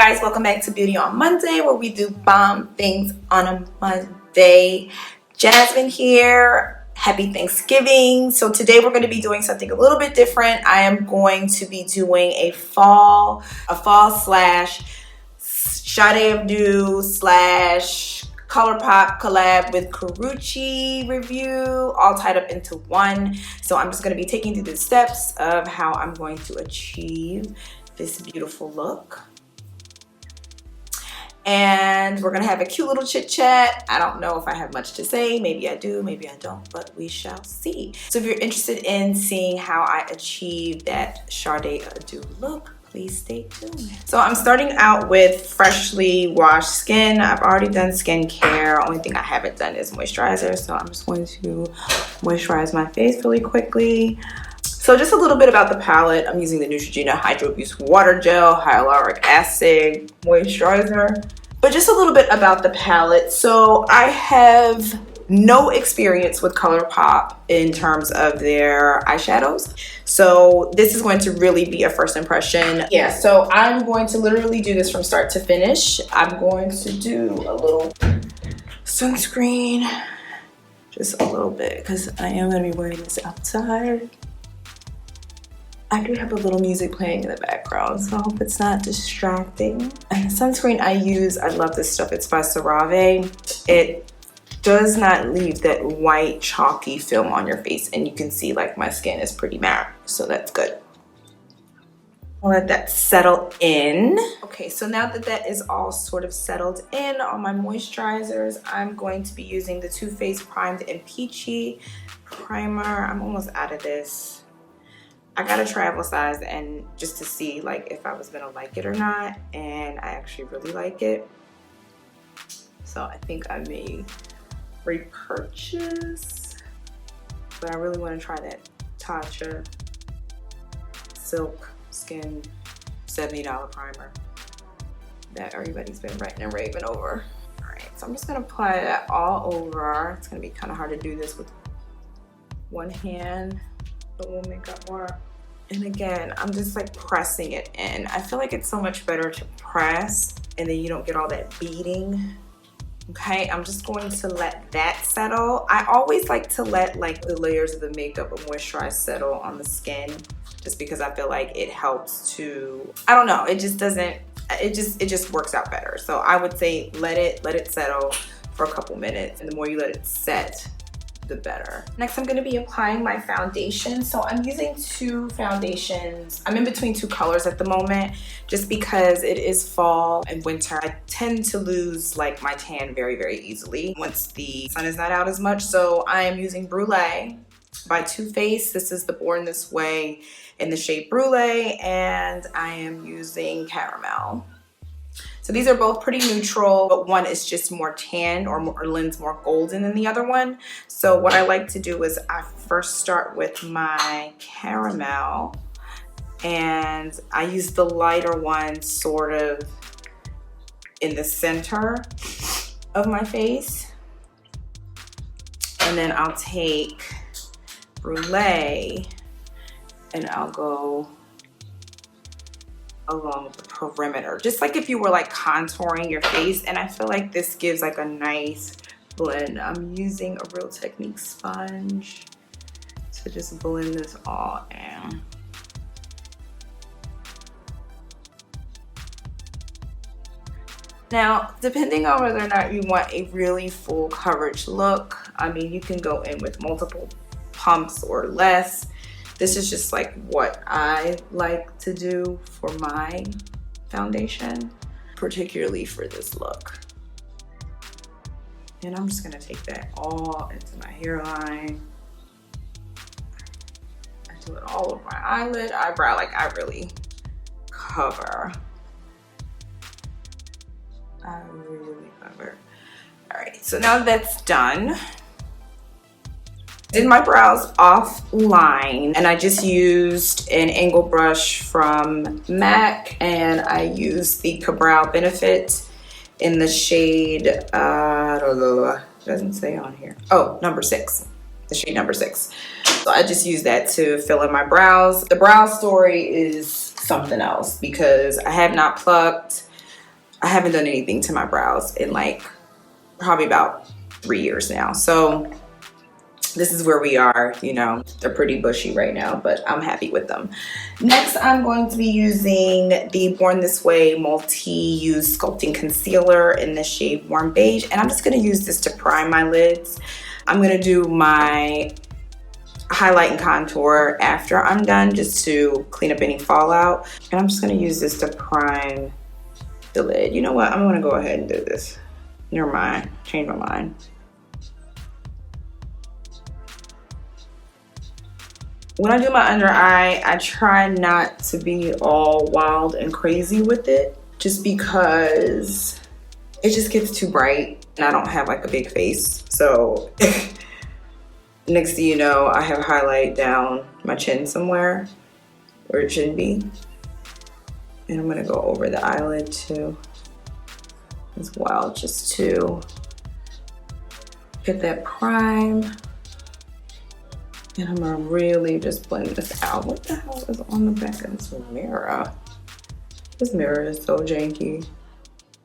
guys, welcome back to Beauty on Monday, where we do bomb things on a Monday. Jasmine here. Happy Thanksgiving. So today we're going to be doing something a little bit different. I am going to be doing a fall slash Sade of Dew slash Colourpop collab with Karrueche'S review, all tied up into one. So I'm just going to be taking you through the steps of how I'm going to achieve this beautiful look. And we're gonna have a cute little chit chat. I don't know if I have much to say. Maybe I do, maybe I don't, but we shall see. So if you're interested in seeing how I achieve that Sade of Dew look, please stay tuned. So I'm starting out with freshly washed skin. I've already done skincare. Only thing I haven't done is moisturizer. So I'm just going to moisturize my face really quickly. So just a little bit about the palette. I'm using the Neutrogena Hydro Abuse Water Gel, Hyaluronic Acid Moisturizer. But just a little bit about the palette. So I have no experience with Colourpop in terms of their eyeshadows. So this is going to really be a first impression. Yeah, so I'm going to literally do this from start to finish. I'm going to do a little sunscreen. Just a little bit, because I am going to be wearing this outside. I do have a little music playing in the background, so I hope it's not distracting. And the sunscreen I use, I love this stuff. It's by CeraVe. It does not leave that white chalky film on your face, and you can see like my skin is pretty matte, so that's good. I'll let that settle in. Okay, so now that that is all sort of settled in on my moisturizers, I'm going to be using the Too Faced Primed and Peachy primer. I'm almost out of this. I got a travel size and just to see like if I was gonna like it or not, and I actually really like it. So I think I may repurchase, but I really want to try that Tatcha Silk Skin $70 primer that everybody's been writing and raving over. All right, so I'm just gonna apply that all over. It's gonna be kind of hard to do this with one hand, but we'll make up more. And again, I'm just like pressing it in. I feel like it's so much better to press and then you don't get all that beading. Okay, I'm just going to let that settle. I always like to let like the layers of the makeup and moisturize settle on the skin, just because I feel like it helps to, I don't know, it just doesn't, it just works out better. So I would say let it settle for a couple minutes, and the more you let it set, the better. Next, I'm going to be applying my foundation. So I'm using two foundations. I'm in between two colors at the moment, just because it is fall and winter. I tend to lose like my tan very, very easily once the sun is not out as much. So I am using Brulee by Too Faced. This is the Born This Way in the shade Brulee, and I am using Caramel. So these are both pretty neutral, but one is just more tan or lends more golden than the other one. So what I like to do is I first start with my Caramel, and I use the lighter one sort of in the center of my face. And then I'll take Brulee and I'll go along the perimeter, just like if you were like contouring your face. And I feel like this gives like a nice blend. I'm using a Real Technique sponge to just blend this all in. Now, depending on whether or not you want a really full coverage look, I mean, you can go in with multiple pumps or less. This is just like what I like to do for my foundation, particularly for this look. And I'm just gonna take that all into my hairline. I do it all over my eyelid, eyebrow, like I really cover. I really cover. All right, so now that's done, did my brows offline, and I just used an angle brush from MAC, and I used the Eyebrow Benefit in the shade, it doesn't say on here. Oh, number 6, the shade number 6. So I just used that to fill in my brows. The brow story is something else because I have not plucked. I haven't done anything to my brows in like probably about 3 years now. So this is where we are, you know. They're pretty bushy right now, but I'm happy with them. Next, I'm going to be using the Born This Way multi-use sculpting concealer in the shade Warm Beige, and I'm just gonna use this to prime my lids. I'm gonna do my highlight and contour after I'm done, just to clean up any fallout. And I'm just gonna use this to prime the lid. You know what, I'm gonna go ahead and do this. Never mind, change my mind. When I do my under eye, I try not to be all wild and crazy with it, just because it just gets too bright and I don't have like a big face. So next thing you know, I have highlight down my chin somewhere where it shouldn't be. And I'm gonna go over the eyelid too as well, just to get that prime. And I'm gonna really just blend this out. What the hell is on the back of this mirror? This mirror is so janky.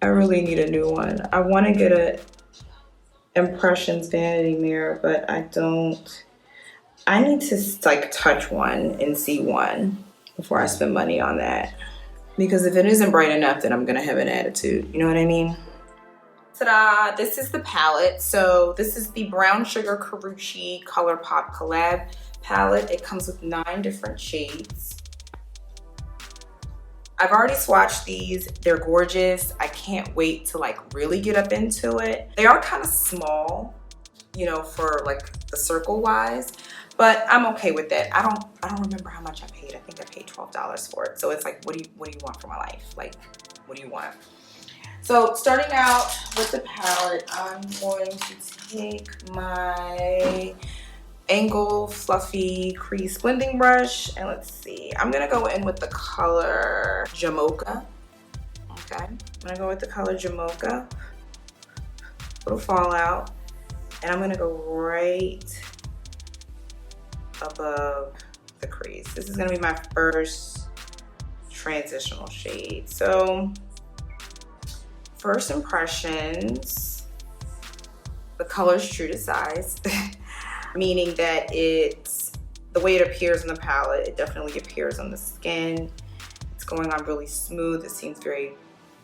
I really need a new one. I wanna get a Impressions vanity mirror, but I don't. I need to like touch one and see one before I spend money on that. Because if it isn't bright enough, then I'm gonna have an attitude. You know what I mean? Ta-da! This is the palette. So this is the Brown Sugar Karrueche'S Colourpop collab palette. It comes with 9 different shades. I've already swatched these. They're gorgeous. I can't wait to like really get up into it. They are kind of small, you know, for like the circle wise, but I'm okay with that. I don't remember how much I paid. I think I paid $12 for it. So it's like, what do you want for my life? Like, what do you want? So starting out with the palette, I'm going to take my Angle Fluffy Crease Blending Brush, and let's see. I'm gonna go in with the color Jamocha. Okay, I'm gonna go with the color Jamocha. Little fallout, and I'm gonna go right above the crease. This is gonna be my first transitional shade. So first impressions, the color's true to size, meaning that it's the way it appears in the palette, it definitely appears on the skin. It's going on really smooth. It seems very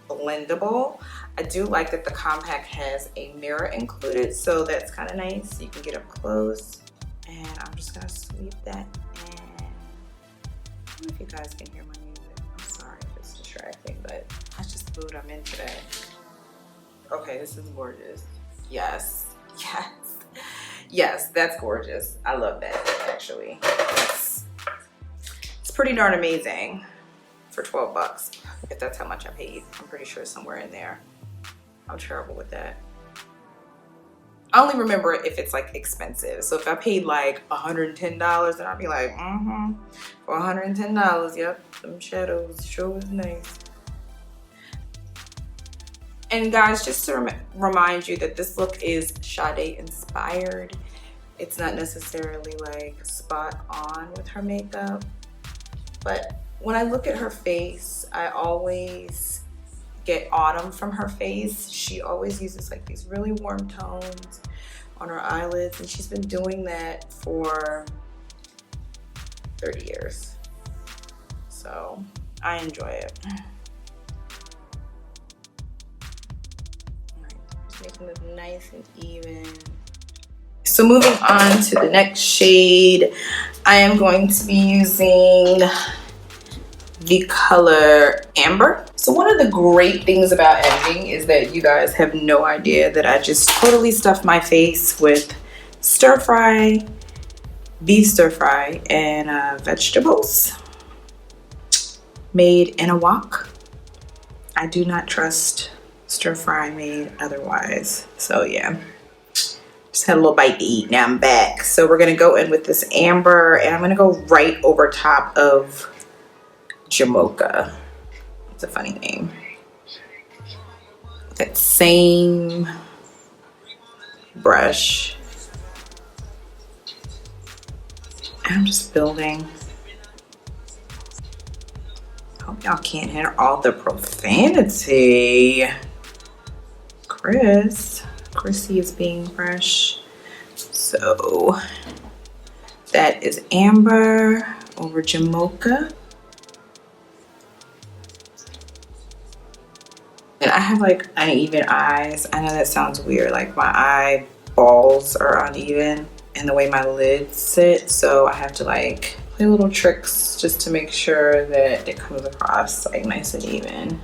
blendable. I do like that the compact has a mirror included, so that's kind of nice. You can get up close, and I'm just gonna sweep that in. I don't know if you guys can hear my music. I'm sorry if it's distracting, but that's just the mood I'm in today. Okay, this is gorgeous. Yes, yes, yes, that's gorgeous. I love that, actually. It's pretty darn amazing for 12 bucks, if that's how much I paid. I'm pretty sure it's somewhere in there. I'm terrible with that. I only remember if it's like expensive. So if I paid like $110, then I'd be like, for $110, yep, them shadows sure was nice. And guys, just to remind you that this look is Sade inspired. It's not necessarily like spot on with her makeup, but when I look at her face, I always get autumn from her face. She always uses like these really warm tones on her eyelids, and she's been doing that for 30 years. So I enjoy it. Making this nice and even. So moving on to the next shade, I am going to be using the color Amber. So one of the great things about editing is that you guys have no idea that I just totally stuffed my face with stir fry, beef stir fry, and vegetables made in a wok. I do not trust stir fry made otherwise. So yeah, just had a little bite to eat. Now I'm back. So we're gonna go in with this Amber, and I'm gonna go right over top of Jamocha. It's a funny name. That same brush. I'm just building. Hope y'all can't hear all the profanity. Chrissy is being fresh. So that is Amber over Jamocha. And I have like uneven eyes. I know that sounds weird. Like my eyeballs are uneven and the way my lids sit. So I have to like play little tricks just to make sure that it comes across like nice and even.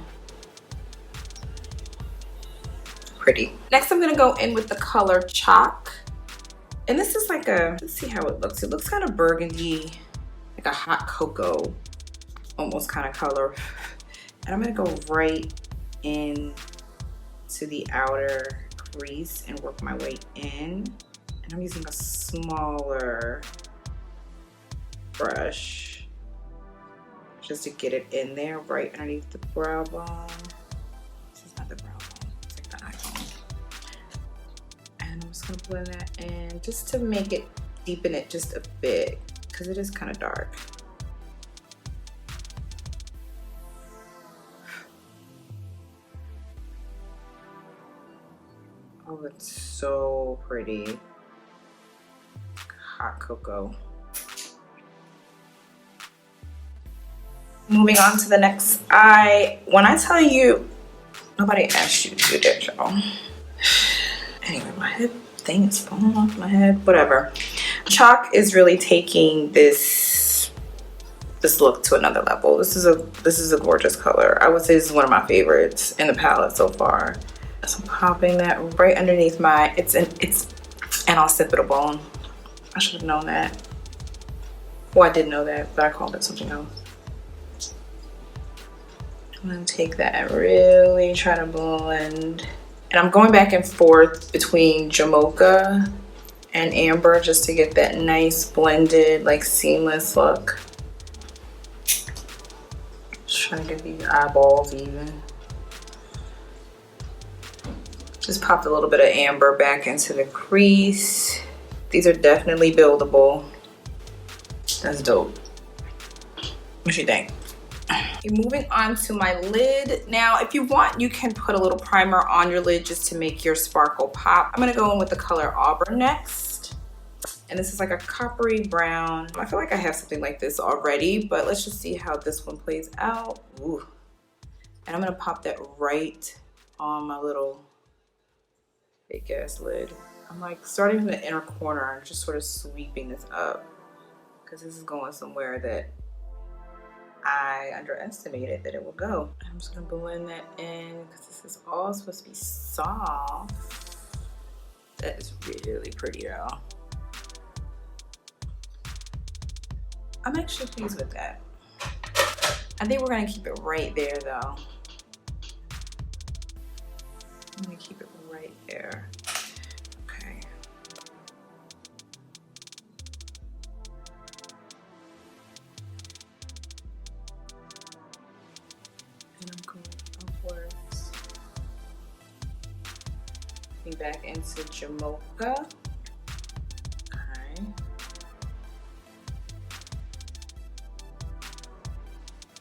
Pretty. Next I'm gonna go in with the color Chalk. And this is like a, let's see how it looks. It looks kind of burgundy, like a hot cocoa almost kind of color. And I'm gonna go right in to the outer crease and work my way in. And I'm using a smaller brush just to get it in there right underneath the brow bone. This is not the brow bone, it's like the eye bone. And I'm just gonna blend that in just to make it, deepen it just a bit because it is kind of dark. Oh, it's so pretty. Hot cocoa. Moving on to the next eye. When I tell you, nobody asked you to do that, y'all. Anyway, my head thing is falling off my head. Whatever. Chalk is really taking this look to another level. This is a gorgeous color. I would say this is one of my favorites in the palette so far. So I'm popping that right underneath my, it's an occipital bone. I should have known that. Well, I did know that, but I called it something else. I'm gonna take that and really try to blend. And I'm going back and forth between Jamocha and Amber just to get that nice blended, like seamless look. Just trying to get these eyeballs even. Just popped a little bit of Amber back into the crease. These are definitely buildable. That's dope. What you think? Okay, moving on to my lid. Now, if you want, you can put a little primer on your lid just to make your sparkle pop. I'm gonna go in with the color Auburn next. And this is like a coppery brown. I feel like I have something like this already, but let's just see how this one plays out. Ooh. And I'm gonna pop that right on my little big ass lid. I'm like starting from the inner corner and just sort of sweeping this up because this is going somewhere that I underestimated that it would go. I'm just gonna blend that in because this is all supposed to be soft. That is really pretty though. I'm actually pleased with that. I think we're gonna keep it right there though. I'm gonna keep it right there. Okay. And I'm going upwards. Back into Jamocha. Okay.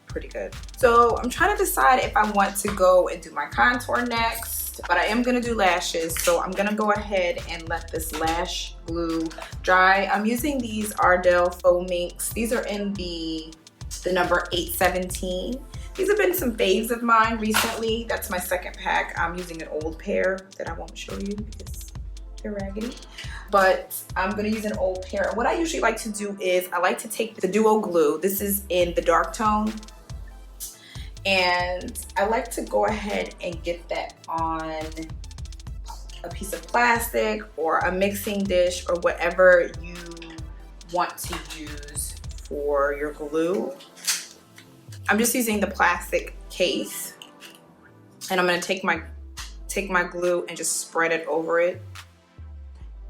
Pretty good. So I'm trying to decide if I want to go and do my contour next, but I am gonna do lashes. So I'm gonna go ahead and let this lash glue dry. I'm using these Ardell Faux Minks. These are in the number 817. These have been some faves of mine recently. That's my second pack. I'm using an old pair that I won't show you because they're raggedy. But I'm gonna use an old pair. And what I usually like to do is I like to take the Duo Glue. This is in the dark tone. And I like to go ahead and get that on a piece of plastic or a mixing dish or whatever you want to use for your glue. I'm just using the plastic case, and I'm gonna take my glue and just spread it over it.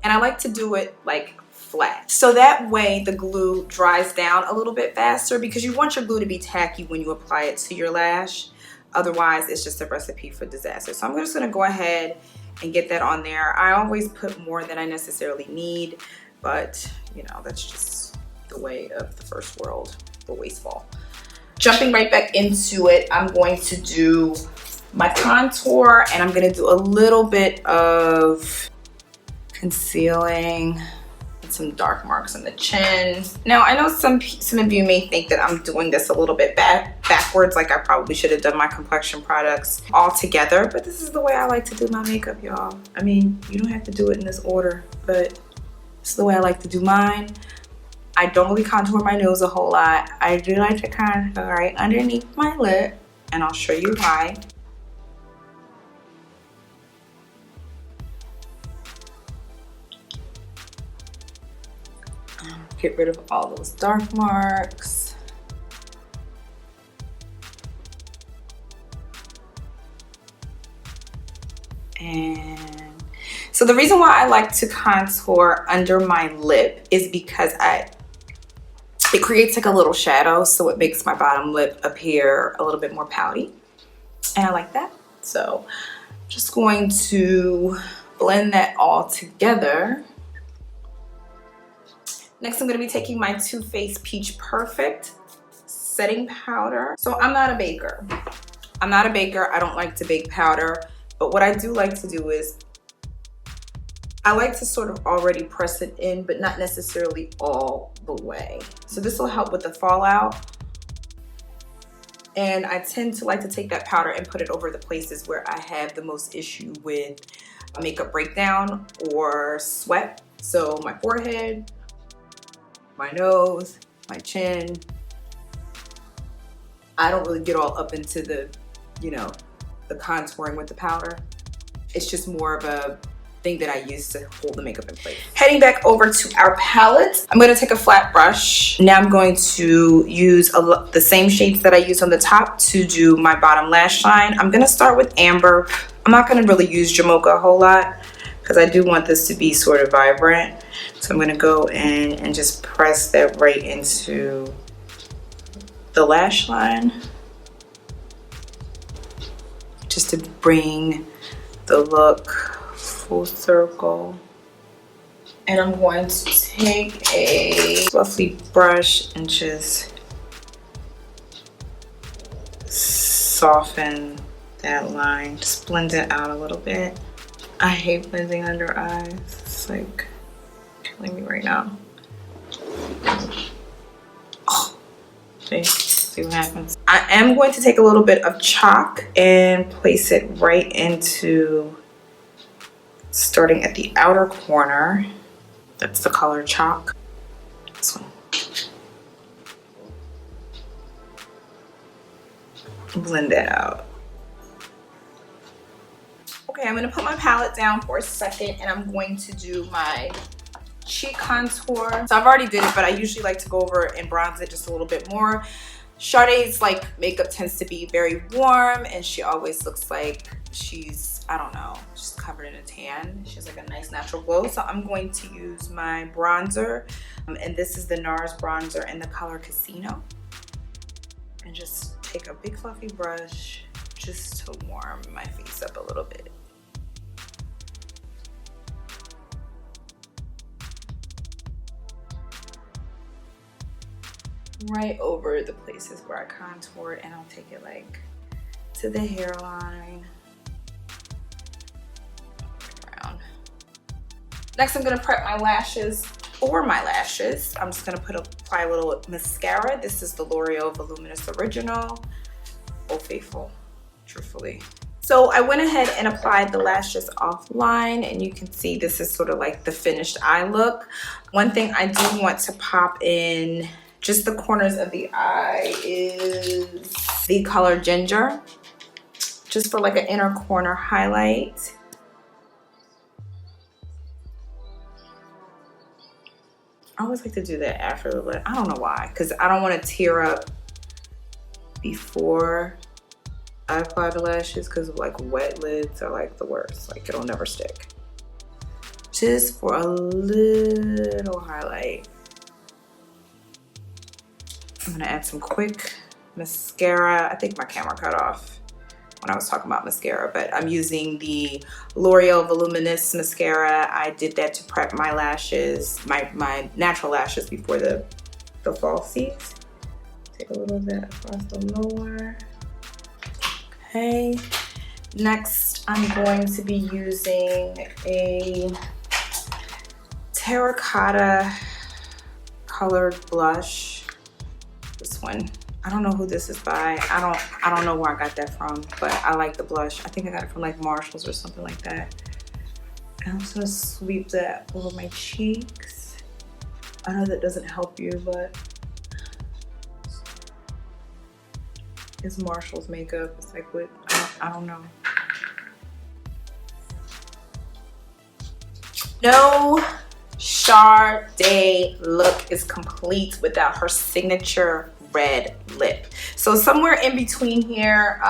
And I like to do it like flat, so that way the glue dries down a little bit faster, because you want your glue to be tacky when you apply it to your lash. Otherwise, it's just a recipe for disaster. So I'm just gonna go ahead and get that on there. I always put more than I necessarily need, but you know, that's just the way of the first world, the wasteful. jumping right back into it, I'm going to do my contour, and I'm gonna do a little bit of concealing, some dark marks on the chin. Now, I know some of you may think that I'm doing this a little bit backwards, like I probably should have done my complexion products all together, but this is the way I like to do my makeup, y'all. I mean, you don't have to do it in this order, but this is the way I like to do mine. I don't really contour my nose a whole lot. I do like to contour right underneath my lip, and I'll show you why. Get rid of all those dark marks. And so the reason why I like to contour under my lip is because it creates like a little shadow, so it makes my bottom lip appear a little bit more pouty. And I like that. So I'm just going to blend that all together. Next, I'm going to be taking my Too Faced Peach Perfect setting powder. So I'm not a baker. I don't like to bake powder. But what I do like to do is I like to sort of already press it in, but not necessarily all the way. So this will help with the fallout. And I tend to like to take that powder and put it over the places where I have the most issue with a makeup breakdown or sweat. So my forehead, my nose, my chin. I don't really get all up into the, the contouring with the powder. It's just more of a thing that I use to hold the makeup in place. Heading back over to our palette, I'm going to take a flat brush. Now I'm going to use the same shades that I used on the top to do my bottom lash line. I'm going to start with Amber. I'm not going to really use Jamocha a whole lot because I do want this to be sort of vibrant. So I'm going to go in and just press that right into the lash line, just to bring the look full circle. And I'm going to take a fluffy brush and just soften that line, just blend it out a little bit. I hate blending under eyes. It's like killing me right now. Oh, see what happens. I am going to take a little bit of chalk and place it right into, starting at the outer corner. That's the color chalk. This one. Blend that out. Okay, I'm gonna put my palette down for a second and I'm going to do my cheek contour. So I've already did it, but I usually like to go over and bronze it just a little bit more. Sade's like makeup tends to be very warm and she always looks like she's, I don't know, she's covered in a tan. She has like a nice natural glow. So I'm going to use my bronzer. And this is the Nars bronzer in the color Casino. And just take a big fluffy brush just to warm my face up a little bit. Right over the places where I contoured, and I'll take it like to the hairline. Around. Next, I'm gonna prep my lashes. For my lashes, I'm just gonna apply a little mascara. This is the L'Oreal Voluminous Original. Oh, faithful, truthfully. So I went ahead and applied the lashes offline, and you can see this is sort of like the finished eye look. One thing I do want to pop in just the corners of the eye is the color Ginger, just for like an inner corner highlight. I always like to do that after the lid. I don't know why, because I don't want to tear up before I apply the lashes, because like wet lids are like the worst. Like it'll never stick. Just for a little highlight. I'm gonna add some quick mascara. I think my camera cut off when I was talking about mascara, but I'm using the L'Oreal Voluminous mascara. I did that to prep my lashes, my natural lashes before the falsies. Take a little bit across the lower. Okay. Next, I'm going to be using a terracotta colored blush. This one. I don't know who this is by. I don't know where I got that from, but I like the blush. I think I got it from like Marshalls or something like that. I'm just gonna sweep that over my cheeks. I know that doesn't help you, but it's Marshalls makeup. It's like what, I don't know. No Sade look is complete without her signature red lip. So somewhere in between here,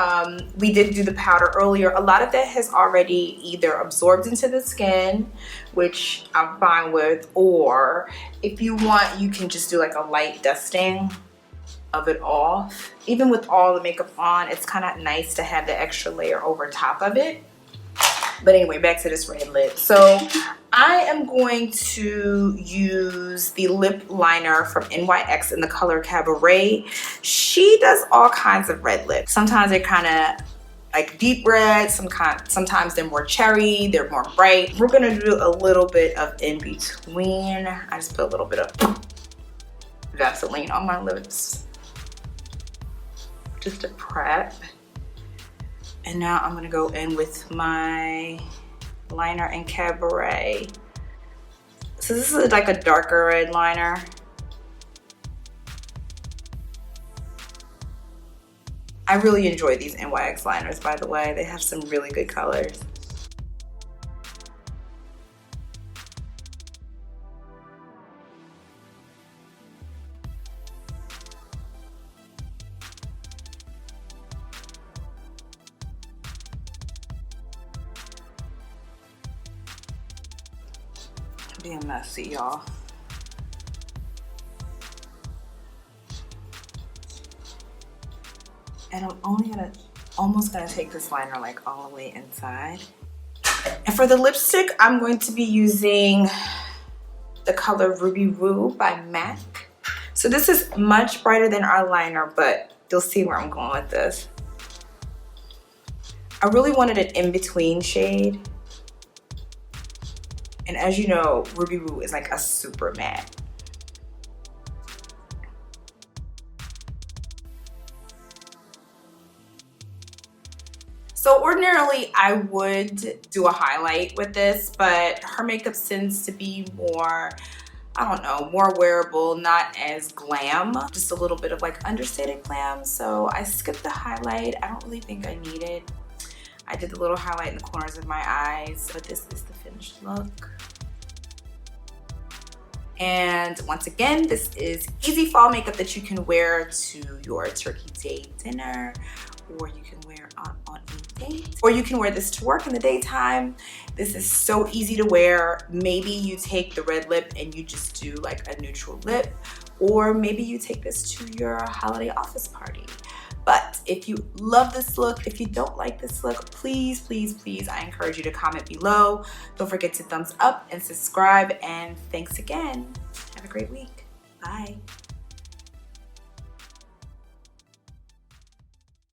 we did do the powder earlier. A lot of that has already either absorbed into the skin, which I'm fine with, or if you want, you can just do like a light dusting of it off. Even with all the makeup on, it's kind of nice to have the extra layer over top of it. But anyway, back to this red lip. So I am going to use the lip liner from NYX in the color Cabaret. She does all kinds of red lips. Sometimes they're kind of like deep red, sometimes they're more cherry, they're more bright. We're gonna do a little bit of in between. I just put a little bit of Vaseline on my lips just to prep. And now I'm gonna go in with my liner in Cabaret. So this is like a darker red liner. I really enjoy these NYX liners, by the way. They have some really good colors. Being messy, y'all. And I'm almost gonna take this liner like all the way inside. And for the lipstick, I'm going to be using the color Ruby Woo by MAC. So this is much brighter than our liner, but you'll see where I'm going with this. I really wanted an in-between shade. And as you know, Ruby Woo is like a super matte. So ordinarily I would do a highlight with this, but her makeup tends to be more, I don't know, more wearable, not as glam, just a little bit of like understated glam. So I skipped the highlight. I don't really think I need it. I did the little highlight in the corners of my eyes, but this is the finished look. And once again, this is easy fall makeup that you can wear to your turkey day dinner, or you can wear on a date, or you can wear this to work in the daytime. This is so easy to wear. Maybe you take the red lip and you just do like a neutral lip, or maybe you take this to your holiday office party. But if you love this look, if you don't like this look, please, please, please, I encourage you to comment below. Don't forget to thumbs up and subscribe. And thanks again. Have a great week. Bye.